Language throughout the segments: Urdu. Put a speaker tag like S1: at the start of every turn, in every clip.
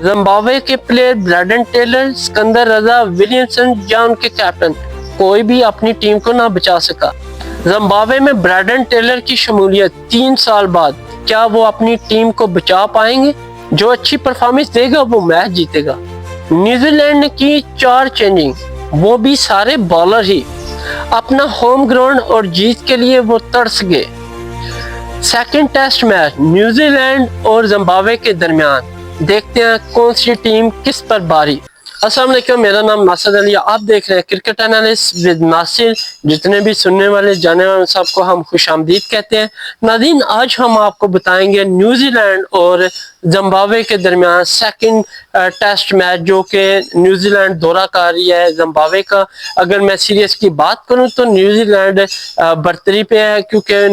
S1: زمبابوے کے پلیئر برینڈن ٹیلر، اسکندر رضا، ولیمسن یا ان کے کیپٹن کوئی بھی اپنی ٹیم کو نہ بچا سکا۔ زمبابوے میں برینڈن ٹیلر کی شمولیت 3 سال بعد، کیا وہ اپنی ٹیم کو بچا پائیں گے؟ جو اچھی پرفارمنس دے گا وہ میچ جیتے گا۔ نیوزی لینڈ نے کی 4 چینجنگ، وہ بھی سارے بالر ہی۔ اپنا ہوم گراؤنڈ اور جیت کے لیے وہ ترس گئے۔ Second test match New Zealand اور زمبابوے کے درمیان، دیکھتے ہیں کون سی ٹیم کس پر باری۔ السلام علیکم، میرا نام ناصر علی، آپ دیکھ رہے ہیں کرکٹ انالیسٹ ود ناصر۔ جتنے بھی سننے والے جانے والے سب کو ہم خوش آمدید کہتے ہیں۔ ناظرین، آج ہم آپ کو بتائیں گے نیوزی لینڈ اور زمبابوے کے درمیان سیکنڈ ٹیسٹ میچ، جو کہ نیوزی لینڈ دورہ کر رہی ہے زمبابوے کا۔ اگر میں سیریز کی بات کروں تو نیوزی لینڈ برتری پہ ہے، کیونکہ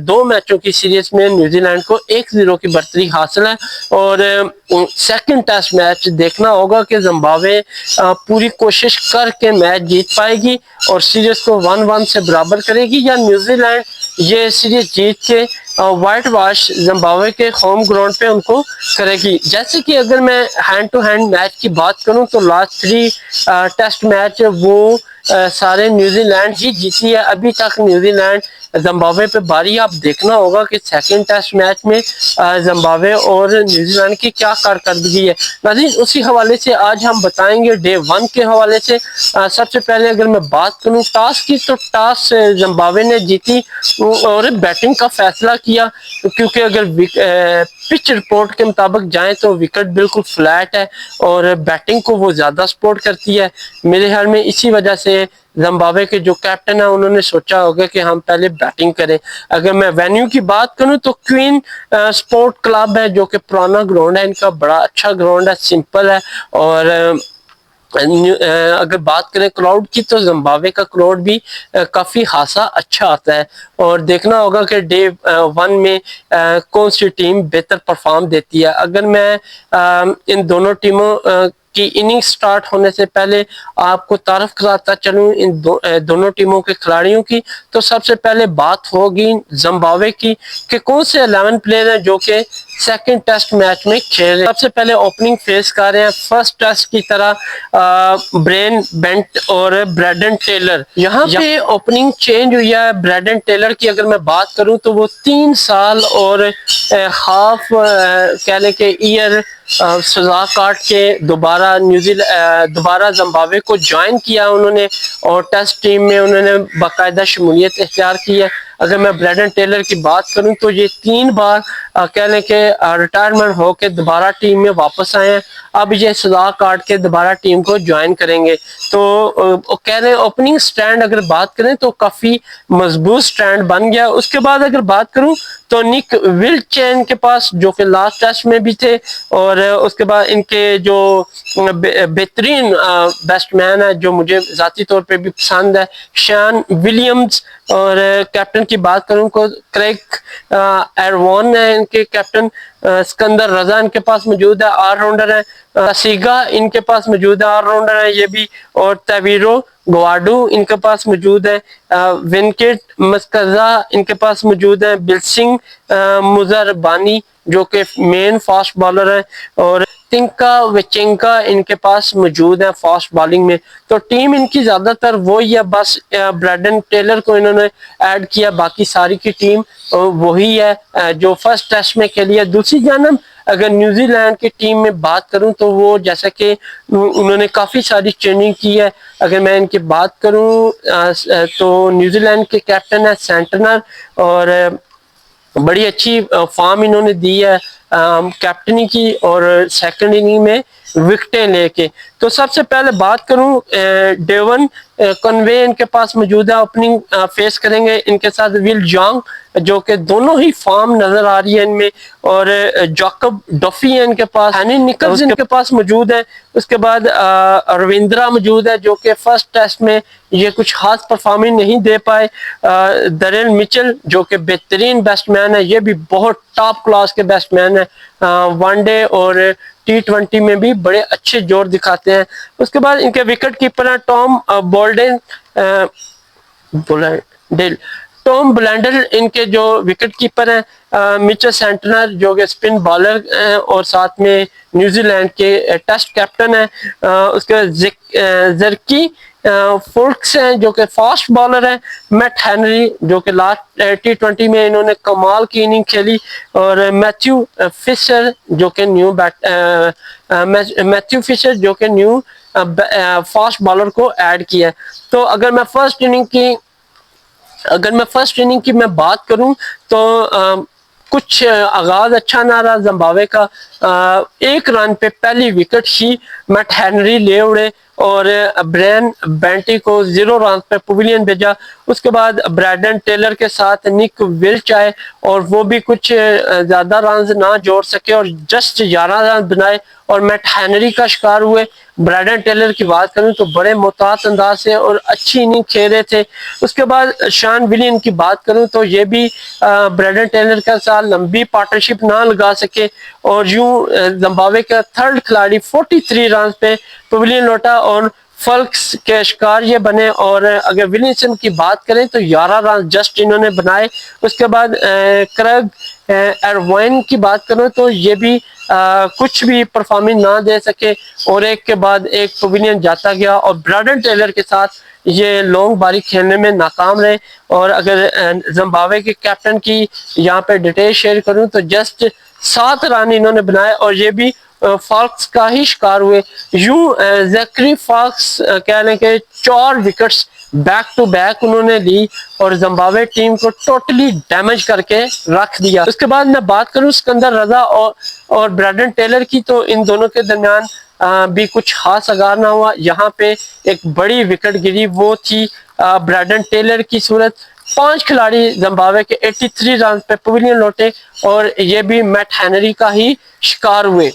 S1: 2 میچوں کی سیریز میں نیوزی لینڈ کو 1-0 کی برتری حاصل ہے، اور سیکنڈ ٹیسٹ میچ دیکھنا ہوگا کہ زمبابوے پوری کوشش کر کے میچ جیت پائے گی اور سیریز کو 1-1 سے برابر کرے گی، یا نیوزی لینڈ یہ سیریز جیت کے وائٹ واش زمبابوے کے ہوم گراؤنڈ پہ ان کو کرے گی۔ جیسے کہ اگر میں ہینڈ ٹو ہینڈ میچ کی بات کروں تو لاسٹ 3 ٹیسٹ میچ وہ سارے نیوزی لینڈ ہی جیتی ہے۔ ابھی تک نیوزی لینڈ زمبابوے پہ باری، آپ دیکھنا ہوگا کہ سیکنڈ ٹیسٹ میچ میں زمبابوے اور نیوزی لینڈ کی کیا کارکردگی ہے۔ ناظرین، اسی حوالے سے آج ہم بتائیں گے ڈے 1 کے حوالے سے۔ سب سے پہلے اگر میں بات کروں ٹاس کی، تو ٹاس زمبابوے نے جیتی اور بیٹنگ کا فیصلہ کیا، کیونکہ اگر پچ رپورٹ کے مطابق جائیں تو وکٹ بالکل فلیٹ ہے اور بیٹنگ کو وہ زیادہ سپورٹ کرتی ہے۔ میرے خیال میں اسی وجہ سے زمبابوے کے جو کیپٹن ہیں انہوں نے سوچا ہوگا کہ ہم پہلے بیٹنگ کریں۔ اگر میں وینیو کی بات کروں تو کوئن سپورٹ کلب ہے، جو کہ پرانا گراؤنڈ ہے، ان کا بڑا اچھا گراؤنڈ ہے، سمپل ہے۔ اور اگر بات کریں کراؤڈ کی تو زمبابوے کا کراؤڈ بھی کافی خاصا اچھا آتا ہے، اور دیکھنا ہوگا کہ ڈے 1 میں کون سی ٹیم بہتر پرفارم دیتی ہے۔ اگر میں ان دونوں ٹیموں کی اننگ سٹارٹ ہونے سے پہلے آپ کو تعارف کراتا چلوں ان دونوں ٹیموں کے کھلاڑیوں کی، تو سب سے پہلے بات ہوگی زمبابوے کی کہ کون سے 11 پلیئر ہیں جو کہ سیکنڈ ٹیسٹ میچ میں کھیل رہے ہیں۔ سب سے پہلے اوپننگ فیس کر رہے ہیں فرسٹ ٹیسٹ کی طرح برین بینٹ اور برینڈن ٹیلر۔ یہاں پہ اوپننگ چینج ہوئی ہے برینڈن ٹیلر کی۔ اگر میں بات کروں تو وہ 3 سال اور ہاف کہہ لیں کہ ایئر سزا کاٹ کے دوبارہ زمبابوے کو جوائن کیا انہوں نے، اور ٹیسٹ ٹیم میں انہوں نے باقاعدہ شمولیت اختیار کی ہے۔ اگر میں برینڈن ٹیلر کی بات کروں تو یہ 3 بار کہہ لیں کہ ریٹائرمنٹ ہو کے دوبارہ ٹیم میں واپس آئے ہیں۔ اب یہ سزا کاٹ کے دوبارہ ٹیم کو جوائن کریں گے۔ تو کہہ رہے ہیں اوپننگ سٹینڈ اگر بات کریں تو کافی مضبوط سٹینڈ بن گیا۔ اس کے بعد اگر بات کروں تو نک ولچین کے پاس، جو کہ لاسٹ ٹیسٹ میں بھی تھے، اور اس کے بعد ان کے جو بہترین بیسٹ مین ہے جو مجھے ذاتی طور پہ بھی پسند ہے، شان ولیمز۔ اور کیپٹن کی بات کروں تو کریگ ایروان ہے ان کے کیپٹن، اسکندر رضا ان کے پاس موجود ہے، آل راؤنڈر ہیں، سیگا ان کے پاس موجود ہے، آل راؤنڈر ہیں یہ بھی، اور تیویرو گواڈو ان کے پاس موجود ہے، ونکٹ مسکزا ان کے پاس موجود ہے، بلسنگ مزربانی جو کہ مین فاسٹ بالر ہیں، اور تنکا وچنکا ان کے پاس موجود ہیں فاسٹ بالنگ میں۔ تو ٹیم ان کی زیادہ تر وہی ہے، بس برینڈن ٹیلر کو انہوں نے ایڈ کیا، باقی ساری کی ٹیم وہی ہے جو فرسٹ ٹیسٹ میں کھیلی ہے۔ دوسری جانب اگر نیوزی لینڈ کی ٹیم میں بات کروں تو وہ جیسا کہ انہوں نے کافی ساری چینجنگ کی ہے۔ اگر میں ان کی بات کروں تو نیوزی لینڈ کے کیپٹن ہے سینٹنر، اور بڑی اچھی فارم انہوں نے دی ہے کیپٹنی کی، اور سیکنڈ اننگ میں وکٹیں لے کے۔ تو سب سے پہلے بات کروں ڈیون کنوے ان کے پاس موجود ہے، اوپننگ فیس کریں گے ان کے ساتھ ول جانگ، جو کہ دونوں ہی فارم نظر آ رہی ہے ان میں، اور جاکب ڈفی ہے ان کے پاس، ہینی نکلز ان کے پاس موجود ہے۔ اس کے بعد رویندرا موجود ہے جو کہ فرسٹ ٹیسٹ میں یہ کچھ خاص پرفارمنس نہیں دے پائے، دریل مچل جو کہ بہترین بیسٹ مین ہے، یہ بھی بہت ٹاپ کلاس کے بیسٹ مین ہے، ون ڈے اور T20 میں بھی بڑے اچھے جوڑ دکھاتے ہیں۔ اس کے بعد ان کے وکٹ کیپر ہیں ٹام ٹام بلینڈر ان کے جو وکٹ کیپر ہیں، مچل سینٹنر جو کہ اسپن بالر ہیں اور ساتھ میں نیوزی لینڈ کے ٹیسٹ کیپٹن ہیں، اس کے زرکی فولکس ہیں جو کہ فاسٹ بالر ہیں، میٹ ہینری جو کہ لاسٹ T20 میں انہوں نے کمال کی اننگ کھیلی، اور میتھیو فشر جو کہ نیو فاسٹ بالر کو ایڈ کیا ہے۔ تو اگر میں فرسٹ اننگ کی میں بات کروں تو کچھ آغاز اچھا نہ رہا زمبابوے کا، 1 رن پہ پہلی وکٹ ہی میٹ ہینری لے اڑے اور برین بینٹی کو 0 رن پہ پویلین بھیجا۔ اس کے بعد بریڈن ٹیلر کے ساتھ نک ولچ آئے اور وہ بھی کچھ زیادہ رنز نہ جوڑ سکے اور جسٹ 11 رن بنائے اور میٹ ہینری کا شکار ہوئے۔ بریڈن ٹیلر کی بات کروں تو بڑے محتاط انداز سے اور اچھی اننگ کھیل رہے تھے۔ اس کے بعد شان ولین کی بات کروں تو یہ بھی بریڈن ٹیلر کا ساتھ لمبی پارٹنرشپ نہ لگا سکے اور یوں زمبابوے کا 3rd کھلاڑی 43 رنز پہ پویلین لوٹا اور فلکس کے شکار یہ بنے۔ اور اگر ولیمسن کی بات کریں تو 11 رن جسٹ انہوں نے بنائے۔ اس کے بعد کرگ ایروائن کی بات کروں تو یہ بھی کچھ بھی پرفارمنس نہ دے سکے اور ایک کے بعد ایک پویلین جاتا گیا اور بریڈن ٹیلر کے ساتھ یہ لانگ باری کھیلنے میں ناکام رہے۔ اور اگر زمبابوے کے کیپٹن کی یہاں پہ ڈیٹیل شیئر کروں تو جسٹ 7 رن انہوں نے بنائے اور یہ بھی فالکس کا ہی شکار ہوئے۔ یوں زیکری فالکس کہہ لیں کہ 4 وکٹس بیک ٹو بیک انہوں نے لی اور زمبابوے ٹیم کو ٹوٹلی ڈیمیج کر کے رکھ دیا۔ اس کے بعد میں بات کروں سکندر رضا اور بریڈن ٹیلر کی تو ان دونوں کے درمیان بھی کچھ خاص آغاز نہ ہوا۔ یہاں پہ ایک بڑی وکٹ گری، وہ تھی بریڈن ٹیلر کی صورت۔ 5 کھلاڑی زمبابوے کے 83 رن پہ پویلین لوٹے اور یہ بھی میٹ ہینری کا ہی شکار ہوئے۔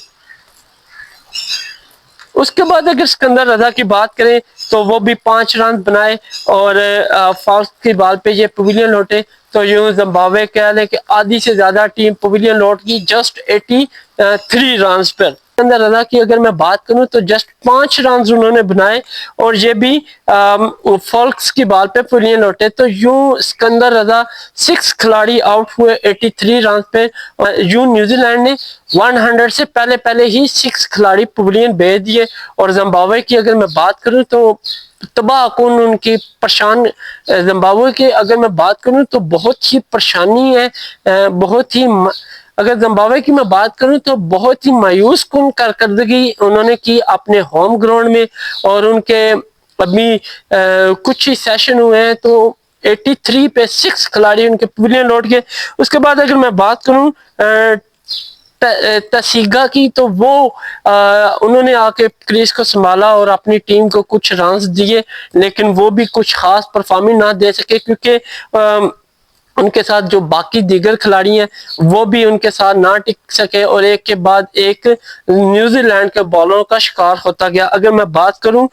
S1: اس کے بعد اگر سکندر رضا کی بات کریں تو وہ بھی 5 رن بنائے اور فالکس کی بال پہ یہ پویلین لوٹے۔ تو یوں زمبابوے کہہ لیں کہ آدھی سے زیادہ ٹیم پویلین لوٹ گئی جسٹ 83 رنز پر۔ سکندر رضا کی اگر میں بات کروں تو جسٹ 5 رنز انہوں نے بنائے اور یہ بھی فالکس کی بال پہ پویلین لوٹے۔ تو یوں سکندر رضا 6 کھلاڑی آؤٹ ہوئے 83 رنز پہ۔ یوں نیوزی لینڈ نے 100 سے پہلے ہی 6 کھلاڑی پویلین بھیج دیے اور زمبابوے کی اگر میں بات کروں تو تباہ کن ان کی زمبابوے کی اگر میں بات کروں تو بہت ہی پریشانی ہے، اگر زمبابوے کی میں بات کروں تو بہت ہی مایوس کن کارکردگی انہوں نے کی اپنے ہوم گراؤنڈ میں اور ان کے ابھی کچھ ہی سیشن ہوئے ہیں تو 83 پہ 6 کھلاڑی ان کے پویلین لوٹ گئے۔ اس کے بعد اگر میں بات کروں تسیگا کی تو وہ انہوں نے آ کے کریز کو سنبھالا اور اپنی ٹیم کو کچھ رنز دیے لیکن وہ بھی کچھ خاص پرفارمنس نہ دے سکے کیونکہ ان کے ساتھ جو باقی دیگر کھلاڑی ہیں وہ بھی ان کے ساتھ نہ ٹک سکے اور ایک کے بعد ایک نیوزی لینڈ کے بالروں کا شکار ہوتا گیا۔ اگر میں بات کروں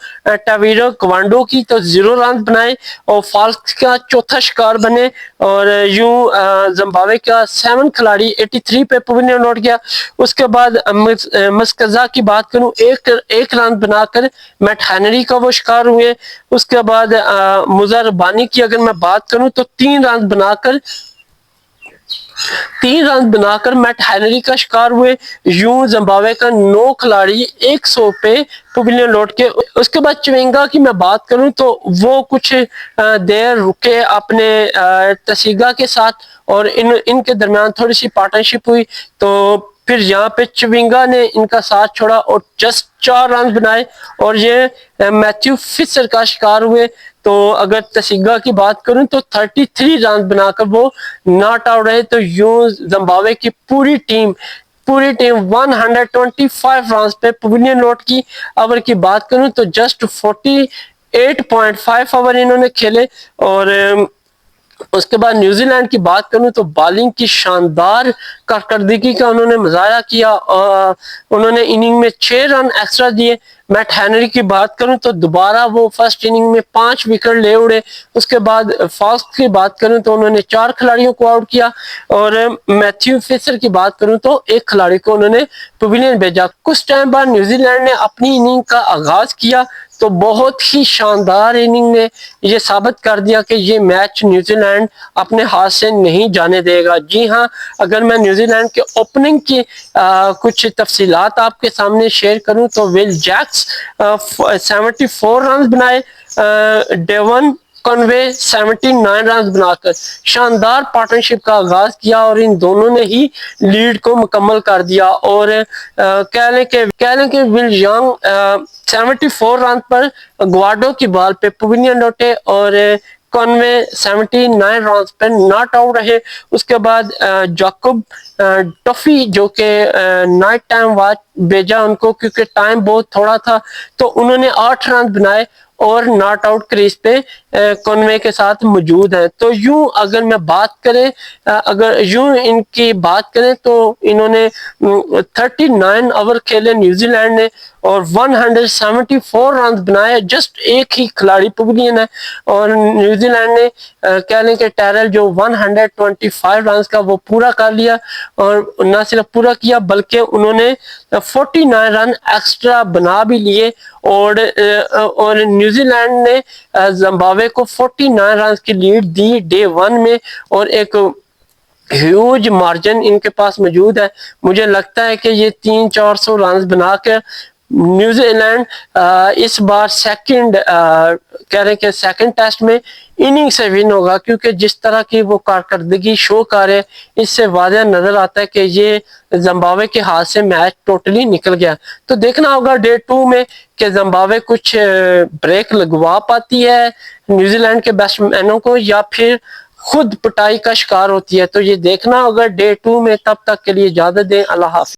S1: ٹاویرو کوانڈو کی تو 0 رن بنائے اور فالکس کا چوتھا شکار بنے اور یوں زمبابوے کا 7 کھلاڑی 83 پہ پویلین لوٹ گیا۔ اس کے بعد مسکزا کی بات کروں 1 رن بنا کر میٹ ہینری کا وہ شکار ہوئے۔ اس کے بعد مزربانی کی اگر میں بات کروں تو 3 رن بنا کر میٹ ہینری کا شکار ہوئے۔ یوں زمبابوے کا 9 کھلاڑی 100 پہ پویلین لوٹ کے۔ اس کے بعد چوینگا کی میں بات کروں تو وہ کچھ دیر رکے اپنے تسیگا کے ساتھ اور ان کے درمیان تھوڑی سی پارٹنرشپ ہوئی تو پھر یہاں پہ چوینگا نے ان کا ساتھ چھوڑا اور جسٹ 4 رن بنائے اور یہ میتھیو فشر کا شکار ہوئے۔ تو اگر تسیگا کی بات کروں تو 33 رن بنا کر وہ ناٹ آؤٹ رہے۔ تو یوں زمبابوے کی پوری ٹیم 125 رنز پہ پویلین لوٹ کی۔ اوور کی بات کروں تو جسٹ 48.5 اوور انہوں نے کھیلے اور اس کے بعد نیوزی لینڈ کی بات کروں تو بالنگ کی شاندار کارکردگی کا انہوں نے مظاہرہ کیا، انہوں نے اننگ میں 6 رن ایکسٹرا دیے۔ میٹ ہینری کی بات کروں تو دوبارہ وہ فرسٹ اننگ میں 5 وکٹ لے اڑے۔ اس کے بعد فاسٹ کی بات کروں تو انہوں نے 4 کھلاڑیوں کو آؤٹ کیا، اور میتھیو فیسر کی بات کروں تو ایک کھلاڑی کو انہوں نے پویلین بھیجا۔ کچھ ٹائم بعد نیوزی لینڈ نے اپنی اننگ کا آغاز کیا تو بہت ہی شاندار اننگ نے یہ ثابت کر دیا کہ یہ میچ نیوزی لینڈ اپنے ہاتھ سے نہیں جانے دے گا۔ جی ہاں، اگر میں نیوزی لینڈ کے اوپننگ کی کچھ تفصیلات آپ کے سامنے شیئر کروں تو ول جیکس 74 رنز بنائے، ڈیون کنوے 79 رنز بنا کر شاندار پارٹنرشپ کا آغاز کیا، اور ان دونوں نے ہی لیڈ کو مکمل کر دیا۔ اور کہہ لیں کہ ول یانگ 74 رن پر گواڈو کی بال پہ پویلین لوٹے، اور کنوے 79 رنز پہ ناٹ آؤٹ رہے۔ اس کے بعد جاکب ٹفی جو کہ نائٹ ٹائم واچ بھیجا ان کو کیونکہ ٹائم بہت تھوڑا تھا، تو انہوں نے 8 رن بنائے اور ناٹ آؤٹ کریز پہ کنوے کے ساتھ موجود ہیں۔ تو یوں اگر میں بات کریں، اگر یوں ان کی بات کریں تو انہوں نے 39 اوور کھیلے نیوزی لینڈ نے اور 174 رنز بنائے، جسٹ ایک ہی کھلاڑی پویلین ہے، اور نیوزی لینڈ نے کہہ لیں کہ ٹیرل جو 125 رنز کا وہ پورا کر لیا، اور نہ صرف پورا کیا بلکہ انہوں نے 49 رن ایکسٹرا بنا بھی لیے، اور نیوزی لینڈ نے زمبابوے کو 49 رنز کی لیڈ دی ڈے 1 میں، اور ایک ہیوج مارجن ان کے پاس موجود ہے۔ مجھے لگتا ہے کہ یہ 300-400 رنز بنا کر نیوزی لینڈ اس بار سیکنڈ ٹیسٹ میں اننگ سے ون ہوگا، کیونکہ جس طرح کی وہ کارکردگی شو کر رہے اس سے واضح نظر آتا ہے کہ یہ زمبابوے کے ہاتھ سے میچ ٹوٹلی نکل گیا۔ تو دیکھنا ہوگا ڈے 2 میں کہ زمبابوے کچھ بریک لگوا پاتی ہے نیوزی لینڈ کے بیٹس مینوں کو، یا پھر خود پٹائی کا شکار ہوتی ہے۔ تو یہ دیکھنا ہوگا ڈے 2 میں۔ تب تک کے لیے اجازت دیں، اللہ حافظ۔